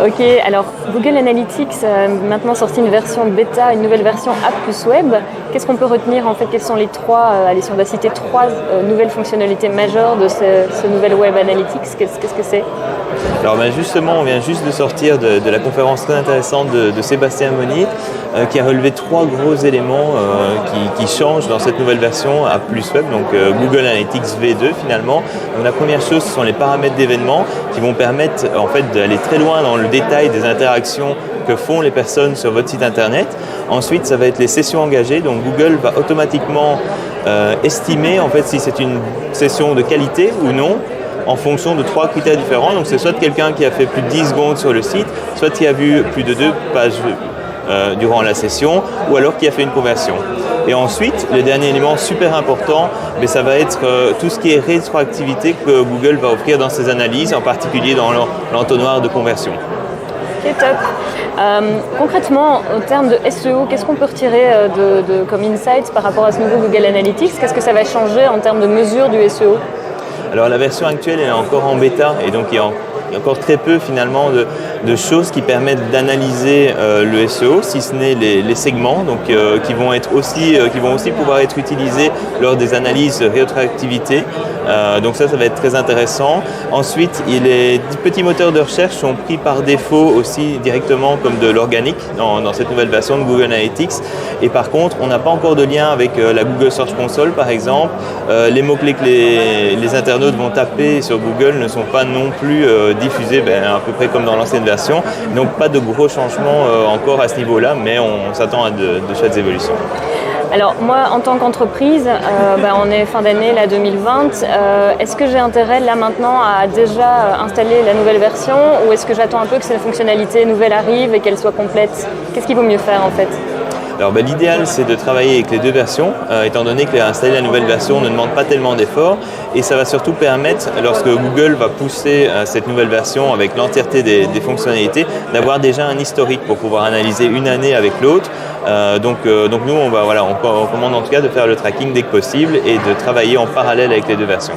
Ok, alors Google Analytics a maintenant sorti une version bêta, une nouvelle version App plus Web. Qu'est-ce qu'on peut retenir en fait? Quelles sont les trois, allez, si on doit citer trois nouvelles fonctionnalités majeures de ce nouvel Web Analytics, qu'est-ce que c'est? Alors justement, on vient juste de sortir de la conférence très intéressante de Sébastien Monnier qui a relevé trois gros éléments qui changent dans cette nouvelle version App plus Web, donc Google Analytics V2 finalement. Donc, la première chose, ce sont les paramètres d'événements qui vont permettre en fait d'aller très loin dans le détail des interactions que font les personnes sur votre site internet. Ensuite, ça va être les sessions engagées, donc Google va automatiquement estimer en fait si c'est une session de qualité ou non, en fonction de trois critères différents. Donc c'est soit quelqu'un qui a fait plus de 10 secondes sur le site, soit qui a vu plus de 2 pages durant la session, ou alors qui a fait une conversion. Et ensuite, le dernier élément super important, ça va être tout ce qui est rétroactivité que Google va offrir dans ses analyses, en particulier dans l'entonnoir de conversion. Ok, top. Concrètement, en termes de SEO, qu'est-ce qu'on peut retirer comme insights par rapport à ce nouveau Google Analytics? Qu'est-ce que ça va changer en termes de mesure du SEO? Alors la version actuelle est encore en bêta et donc il y a encore très peu finalement de choses qui permettent d'analyser le SEO, si ce n'est les segments, donc qui vont aussi pouvoir être utilisés lors des analyses rétroactivité. Donc ça va être très intéressant. Ensuite, les petits moteurs de recherche sont pris par défaut aussi directement comme de l'organique dans cette nouvelle version de Google Analytics. Et par contre, on n'a pas encore de lien avec la Google Search Console par exemple. Les mots-clés que les internautes vont taper sur Google ne sont pas non plus diffusés à peu près comme dans l'ancienne version. Donc pas de gros changements encore à ce niveau-là, mais on s'attend à de chouettes évolutions. Alors moi, en tant qu'entreprise, on est fin d'année, là 2020. Est-ce que j'ai intérêt là maintenant à déjà installer la nouvelle version ou est-ce que j'attends un peu que ces fonctionnalités nouvelles arrivent et qu'elles soient complètes? Qu'est-ce qu'il vaut mieux faire en fait? Alors l'idéal c'est de travailler avec les deux versions, étant donné que installer la nouvelle version ne demande pas tellement d'efforts et ça va surtout permettre, lorsque Google va pousser cette nouvelle version avec l'entièreté des fonctionnalités, d'avoir déjà un historique pour pouvoir analyser une année avec l'autre. Donc nous on commande en tout cas de faire le tracking dès que possible et de travailler en parallèle avec les deux versions.